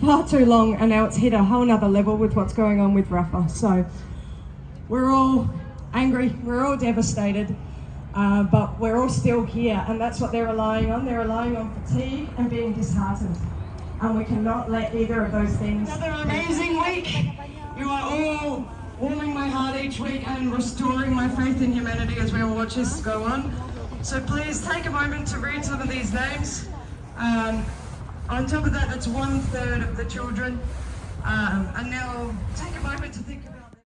far too long, and now it's hit a whole nother level with what's going on with Rafah. So we're all angry, we're all devastated, but we're all still here, and that's what they're relying on. They're relying on fatigue and being disheartened, and we cannot let either of those things. Another amazing week. You are all warming my heart each week and restoring my faith in humanity as we all watch this go on. So please take a moment to read some of these names. On top of that, that's 1/3 of the children. And now take a moment to think about it.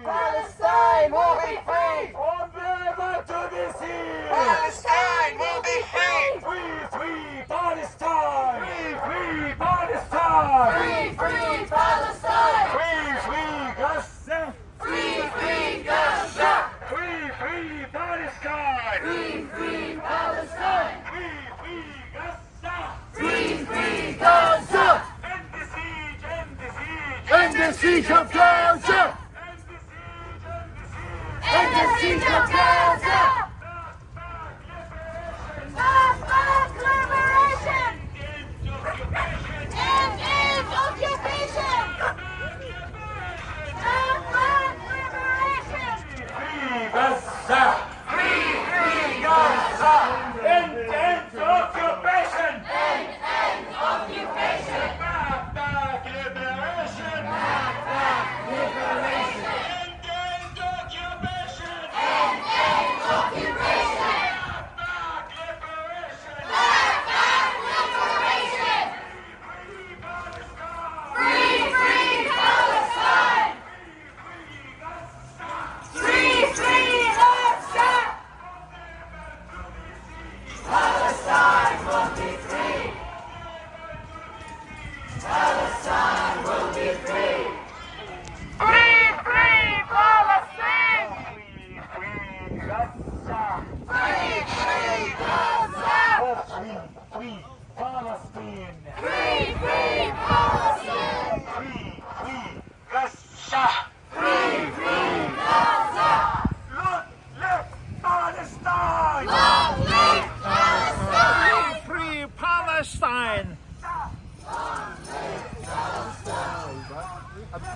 Palestine will be free! From river to the sea! Palestine will be free! Free, free Palestine! Free, free Palestine! Free, free Palestine! Free, free Gaza! Free, free Gaza! Free, free Palestine! Free, free Palestine! Free, free Gaza! Free, free Gaza! End the siege! End the siege! End the siege of Gaza! End the siege of Gaza! Back liberation! End occupation! Back liberation! Free Gaza! Free, free Gaza! End occupation! End occupation! Back liberation! Back liberation!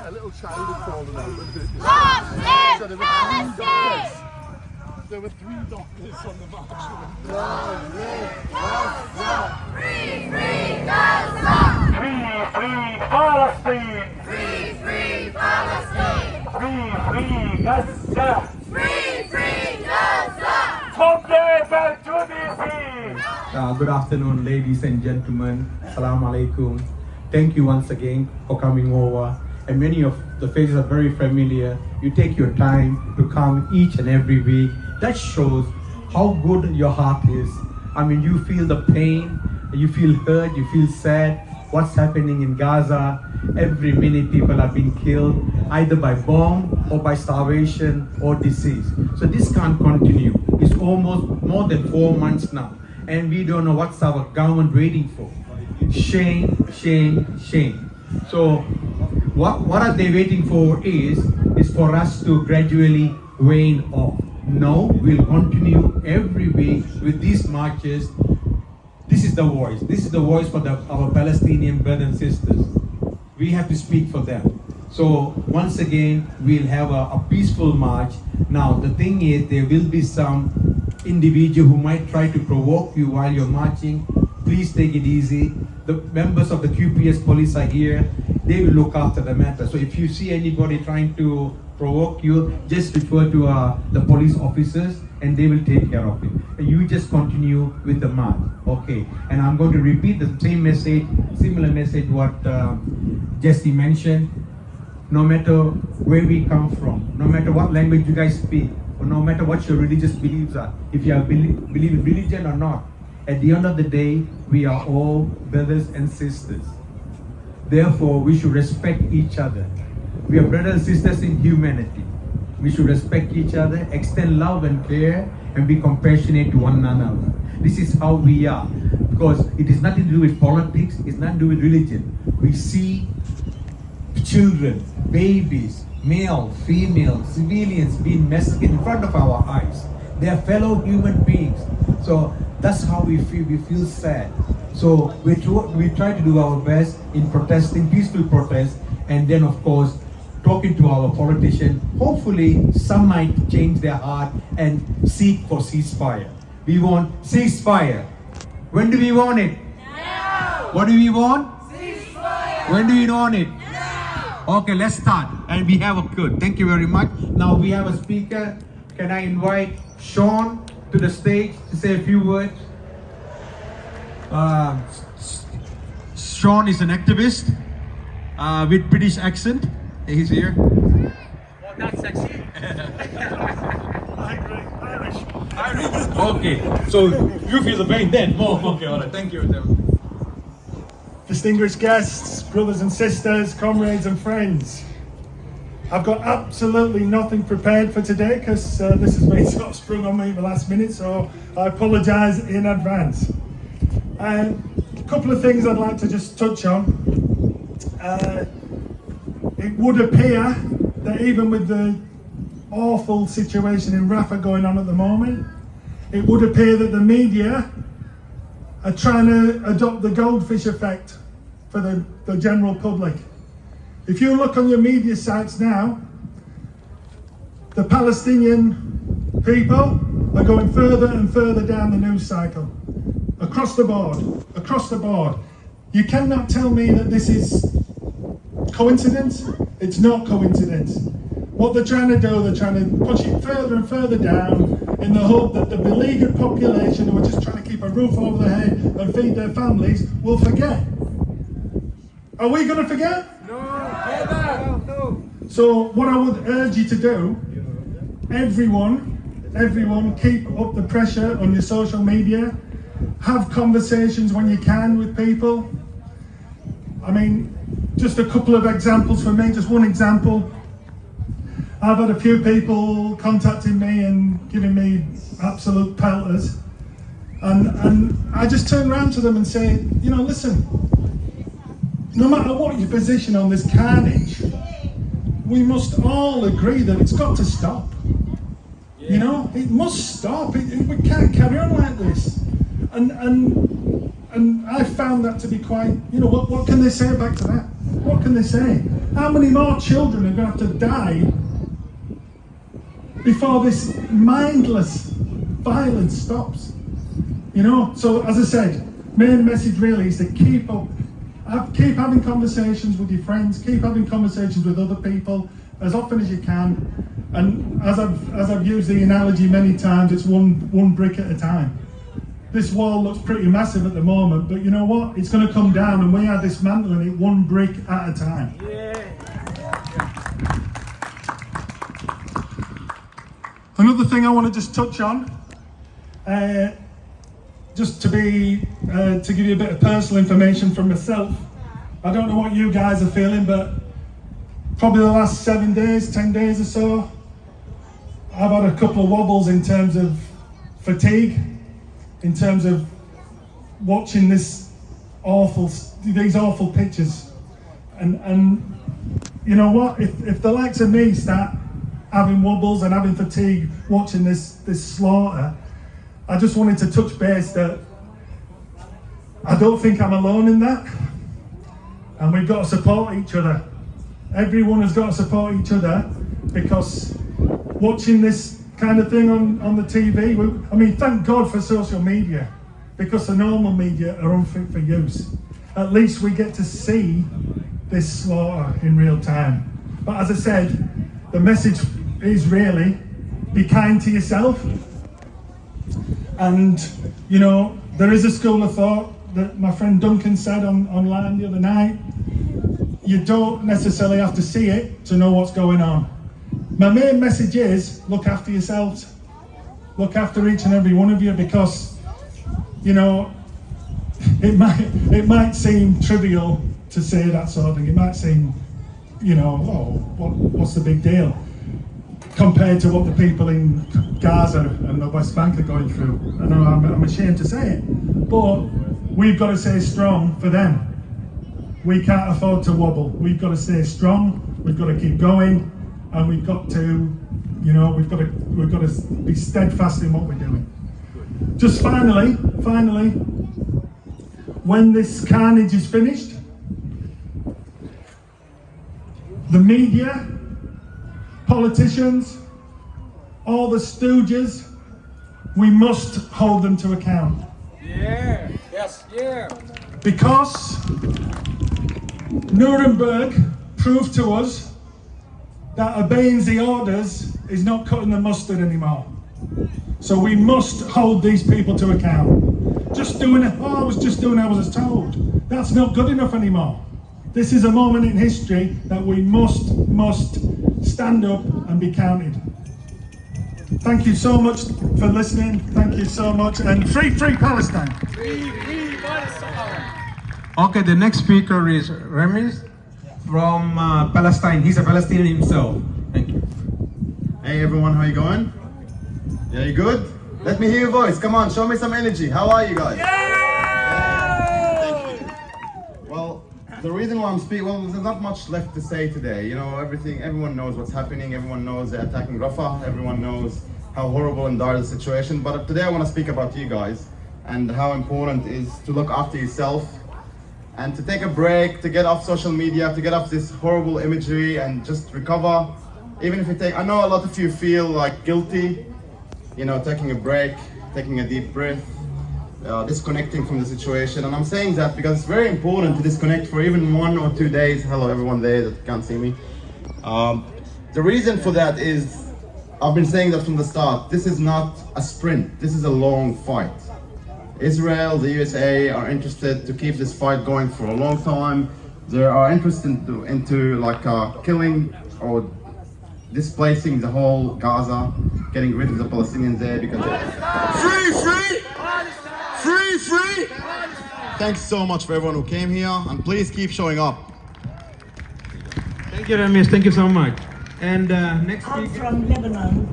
A little child had fallen over. Long live Palestine! There were 3 doctors on the march. Long live Gaza! Free, free Gaza! Free, free Palestine! Free, free Palestine! Free, free Gaza! Free, free Gaza! From river to the sea! Good afternoon, ladies and gentlemen. Assalamu alaikum. Thank you once again for coming over. And many of the faces are very familiar. You take your time to come each and every week. That shows how good your heart is. I mean, you feel the pain, you feel hurt, you feel sad. What's happening in Gaza? Every minute people are being killed, either by bomb or by starvation or disease. So this can't continue. It's almost more than 4 months now. And we don't know what's our government waiting for. Shame, shame, shame. So what are they waiting for is for us to gradually wane off. No, we'll continue every week with these marches. This is the voice. This is the voice for our Palestinian brothers and sisters. We have to speak for them. So once again, we'll have a peaceful march. Now the thing is, there will be some individual who might try to provoke you while you're marching. Please take it easy. The members of the QPS police are here. They will look after the matter. So if you see anybody trying to provoke you, just refer to the police officers and they will take care of it. And you just continue with the march. Okay. And I'm going to repeat the same message, similar message what Jesse mentioned. No matter where we come from, no matter what language you guys speak, or no matter what your religious beliefs are, if you believe in religion or not, at the end of the day, we are all brothers and sisters. Therefore, we should respect each other. We are brothers and sisters in humanity. We should respect each other, extend love and care, and be compassionate to one another. This is how we are. Because it is nothing to do with politics, it's nothing to do with religion. We see children, babies, male, female, civilians being massacred in front of our eyes. They are fellow human beings. So that's how we feel. We feel sad. So we try to do our best in protesting, peaceful protests, and then of course talking to our politicians. Hopefully some might change their heart and seek for ceasefire. We want ceasefire. When do we want it? Now. What do we want? Ceasefire. When do we want it? Now. Okay, let's start. And we have a good. Thank you very much. Now we have a speaker. Can I invite Sean to the stage to say a few words? Sean is an activist with British accent. He's here. Well, not sexy. Irish. Okay, so you feel the pain then? Oh, okay, all right. Thank you. Distinguished guests, brothers and sisters, comrades and friends. I've got absolutely nothing prepared for today because this has been sort of sprung on me at the last minute, so I apologise in advance. A couple of things I'd like to just touch on. It would appear that even with the awful situation in Rafah going on at the moment, it would appear that the media are trying to adopt the goldfish effect for the general public. If you look on your media sites now, the Palestinian people are going further and further down the news cycle. Across the board. You cannot tell me that this is coincidence. It's not coincidence. What they're trying to do, they're trying to push it further and further down in the hope that the beleaguered population who are just trying to keep a roof over their head and feed their families will forget. Are we going to forget? No. So what I would urge you to do, everyone keep up the pressure on your social media. Have conversations when you can with people. I mean, just a couple of examples for me, just one example. I've had a few people contacting me and giving me absolute pelters. And I just turn around to them and say, you know, listen, no matter what your position on this carnage, we must all agree that it's got to stop. You know, it must stop. We can't carry on like this. And I found that to be quite, you know, what can they say back to that? What can they say? How many more children are going to have to die before this mindless violence stops? You know, so as I said, main message really is to keep having conversations with your friends, keep having conversations with other people as often as you can. And as I've used the analogy many times, it's one brick at a time. This wall looks pretty massive at the moment, but you know what? It's going to come down and we are dismantling it one brick at a time. Another thing I want to just touch on, just to give you a bit of personal information from myself. I don't know what you guys are feeling, but probably the last 7 days, 10 days or so, I've had a couple of wobbles in terms of fatigue, in terms of watching these awful pictures. And you know what? If the likes of me start having wobbles and having fatigue watching this slaughter, I just wanted to touch base that I don't think I'm alone in that. And we've got to support each other. Everyone has got to support each other, because watching this kind of thing on the TV, I mean, thank God for social media, because the normal media are unfit for use. At least we get to see this slaughter in real time. But as I said, the message is really, be kind to yourself. And, you know, there is a school of thought that my friend Duncan said online the other night. You don't necessarily have to see it to know what's going on. My main message is, look after yourselves. Look after each and every one of you, because, you know, it might seem trivial to say that sort of thing. It might seem, you know, what's the big deal compared to what the people in Gaza and the West Bank are going through. I know I'm ashamed to say it, but we've got to stay strong for them. We can't afford to wobble. We've got to stay strong. We've got to keep going, and we've got to, You know, we've got to be steadfast in what we're doing. Just finally, when this carnage is finished, the media, politicians, all the stooges, we must hold them to account. Yeah. Yes. Yeah. Because Nuremberg proved to us that obeying the orders is not cutting the mustard anymore. So we must hold these people to account. Just doing it, I was just doing as I was told. That's not good enough anymore. This is a moment in history that we must stand up and be counted. Thank you so much for listening. Thank you so much. And free Palestine. Free Palestine. Okay, the next speaker is Remis from Palestine. He's a Palestinian himself. Thank you. Hey everyone, how you going? Yeah, you good? Let me hear your voice. Come on, show me some energy. How are you guys? Thank you. Well, the reason why I'm speaking, well, there's not much left to say today. You know, everyone knows what's happening. Everyone knows they're attacking Rafah. Everyone knows how horrible and dire the situation. But today I want to speak about you guys and how important it is to look after yourself and to take a break, to get off social media, to get off this horrible imagery and just recover. Even if you take, I know a lot of you feel like guilty, you know, taking a break, taking a deep breath, disconnecting from the situation. And I'm saying that because it's very important to disconnect for even 1 or 2 days. Hello everyone there that can't see me. The reason for that is, I've been saying that from the start, this is not a sprint, this is a long fight. Israel, the USA are interested to keep this fight going for a long time. They are interested into like killing or displacing the whole Gaza, getting rid of the Palestinians there because free! Thanks so much for everyone who came here, and please keep showing up. Thank you, Remis. Thank you so much. And next I'm speaker. from Lebanon.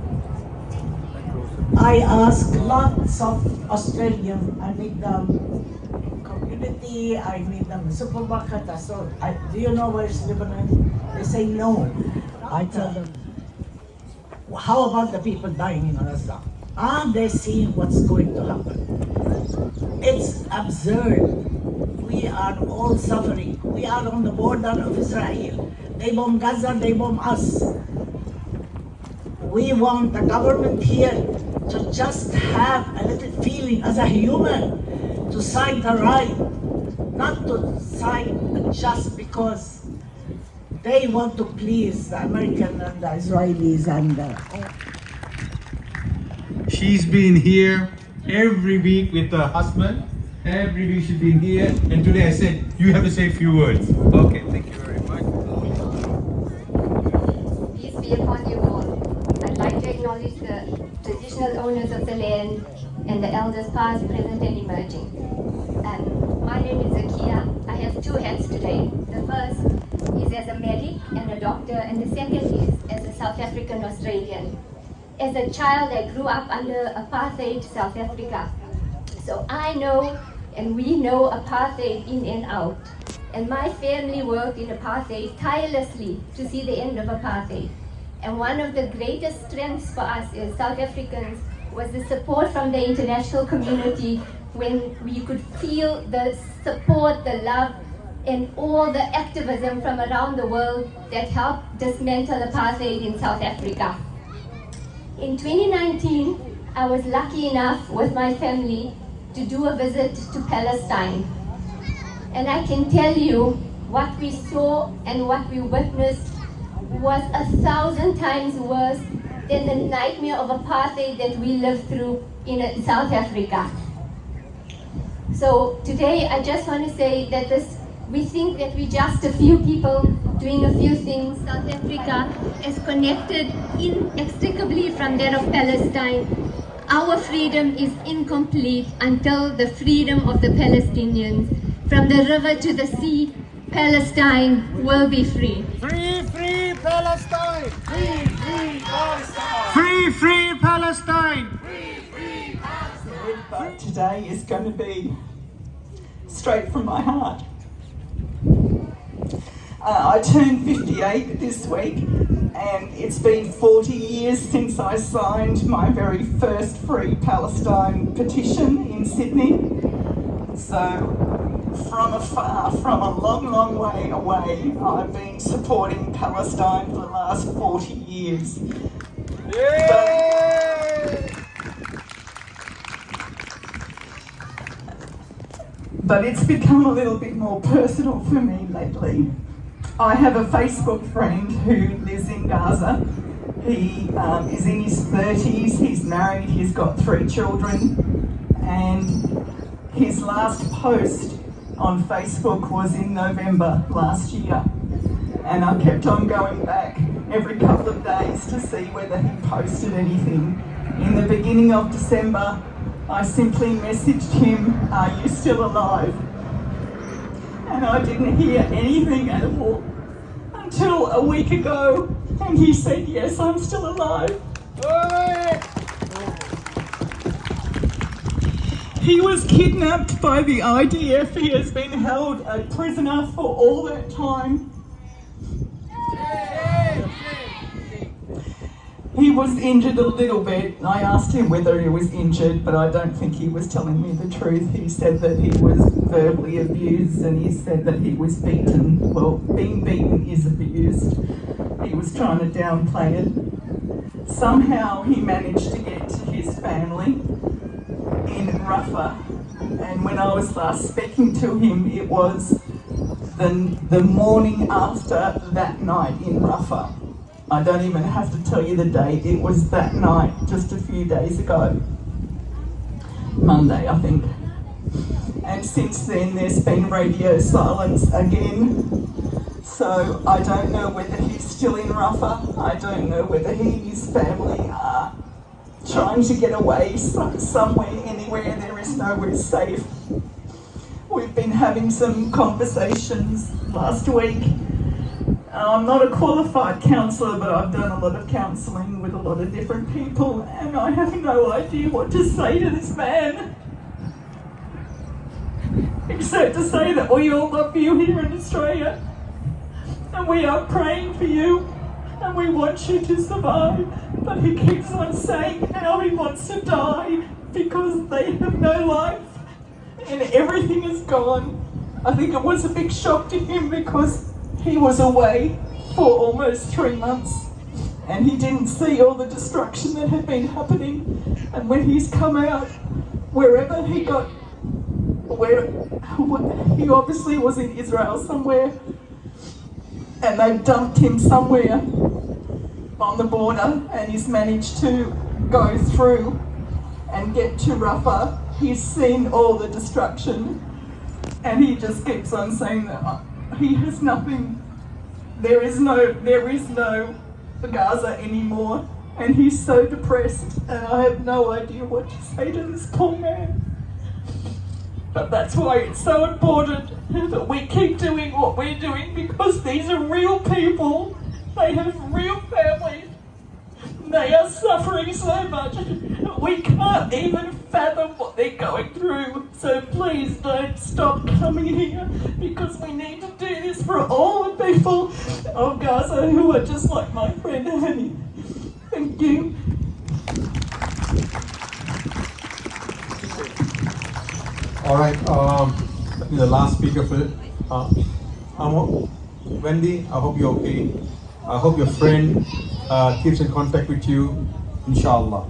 I ask lots of Australians. I meet them community, I meet them supermarket. So, do you know where's Lebanon? They say no. I tell them, how about the people dying in Gaza? Are they seeing what's going to happen? It's absurd. We are all suffering. We are on the border of Israel. They bomb Gaza, they bomb us. We want the government here to just have a little feeling as a human, to side the right, not to side just because they want to please the American and the Israelis and She's been here every week with her husband. Every week she's been here, and today I said, you have to say a few words. Okay, thank you very much. Peace be upon you all. I'd like to acknowledge the traditional owners of the land and the elders past, present and emerging. My name is Zakia. I have 2 hats today. The first is as a medic and a doctor, and the second is as a South African Australian. As a child, I grew up under apartheid South Africa. So I know, and we know apartheid in and out. And my family worked in apartheid tirelessly to see the end of apartheid. And one of the greatest strengths for us as South Africans was the support from the international community, when we could feel the support, the love, and all the activism from around the world that helped dismantle apartheid in South Africa. In 2019, I was lucky enough with my family to do a visit to Palestine. And I can tell you, what we saw and what we witnessed was 1,000 times worse than the nightmare of apartheid that we lived through in South Africa. So today I just want to say that we think that we're just a few people doing a few things. South Africa is connected inextricably from that of Palestine. Our freedom is incomplete until the freedom of the Palestinians. From the river to the sea, Palestine will be free. Free Palestine! Free Palestine! Free Palestine! But today is going to be straight from my heart. I turned 58 this week, and it's been 40 years since I signed my very first Free Palestine petition in Sydney. So from afar, from a long, long way away, I've been supporting Palestine for the last 40 years. But it's become a little bit more personal for me lately. I have a Facebook friend who lives in Gaza. He is in his 30s, he's married, he's got 3 children, and his last post on Facebook was in November last year. And I kept on going back every couple of days to see whether he posted anything. In the beginning of December, I simply messaged him, "Are you still alive?" And I didn't hear anything at all until a week ago, and he said, "Yes, I'm still alive." He was kidnapped by the IDF. He has been held a prisoner for all that time. He was injured a little bit. I asked him whether he was injured, but I don't think he was telling me the truth. He said that he was verbally abused, and he said that he was beaten. Well, being beaten is abused. He was trying to downplay it. Somehow he managed to get to his family in Rafah, and when I was last speaking to him, it was the morning after that night in Rafah. I don't even have to tell you the date. It was that night, just a few days ago. Monday, I think. And since then, there's been radio silence again. So I don't know whether he's still in Rafah. I don't know whether he and his family are trying to get away somewhere, anywhere. There is nowhere safe. We've been having some conversations last week. I'm not a qualified counsellor, but I've done a lot of counselling with a lot of different people, and I have no idea what to say to this man. Except to say that we all love you here in Australia, and we are praying for you, and we want you to survive. But he keeps on saying how he wants to die because they have no life, and everything is gone. I think it was a big shock to him because he was away for almost 3 months, and he didn't see all the destruction that had been happening. And when he's come out, wherever he got, he obviously was in Israel somewhere, and they dumped him somewhere on the border, and he's managed to go through and get to Rafah. He's seen all the destruction, and he just keeps on saying that he has nothing. There is no Gaza anymore, and he's so depressed, and I have no idea what to say to this poor man. But that's why it's so important that we keep doing what we're doing, because these are real people. They have real families. They are suffering so much. We can't even fathom what they're going through. So please don't stop coming here, because we need to do this for all the people of Gaza who are just like my friend Meni. Thank you. All right, the last speaker for Wendy, I hope you're okay. I hope your friend keeps in contact with you, inshallah.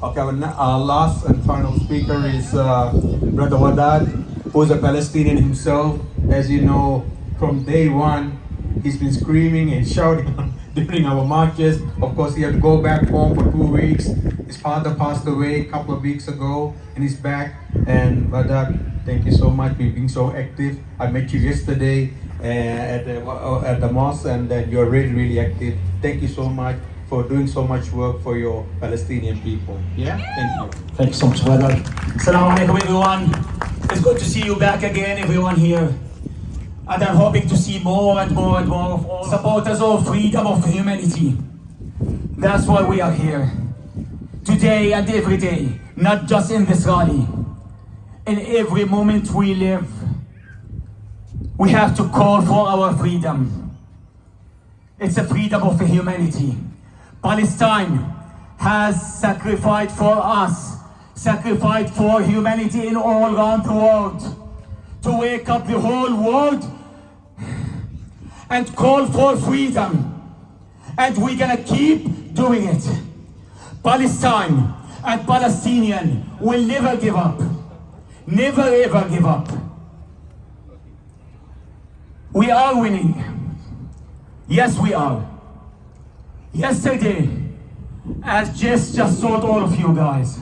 Okay, our last and final speaker is Brother Wadad, who is a Palestinian himself. As you know, from day one, he's been screaming and shouting during our marches. Of course, he had to go back home for 2 weeks. His father passed away a couple of weeks ago, and he's back. And Wadad, thank you so much for being so active. I met you yesterday at the mosque, and you're really, really active. Thank you so much for doing so much work for your Palestinian people. Yeah? Thank you. Thank you so much, brother. Assalamu alaikum, everyone. It's good to see you back again, everyone here. And I'm hoping to see more and more and more of all supporters of freedom of humanity. That's why we are here. Today and every day, not just in this rally. In every moment we live, we have to call for our freedom. It's a freedom of humanity. Palestine has sacrificed for us, sacrificed for humanity in all around the world, to wake up the whole world and call for freedom. And we're gonna keep doing it. Palestine and Palestinian will never give up. Never ever give up. We are winning. Yes, we are. Yesterday, as Jess just told all of you guys,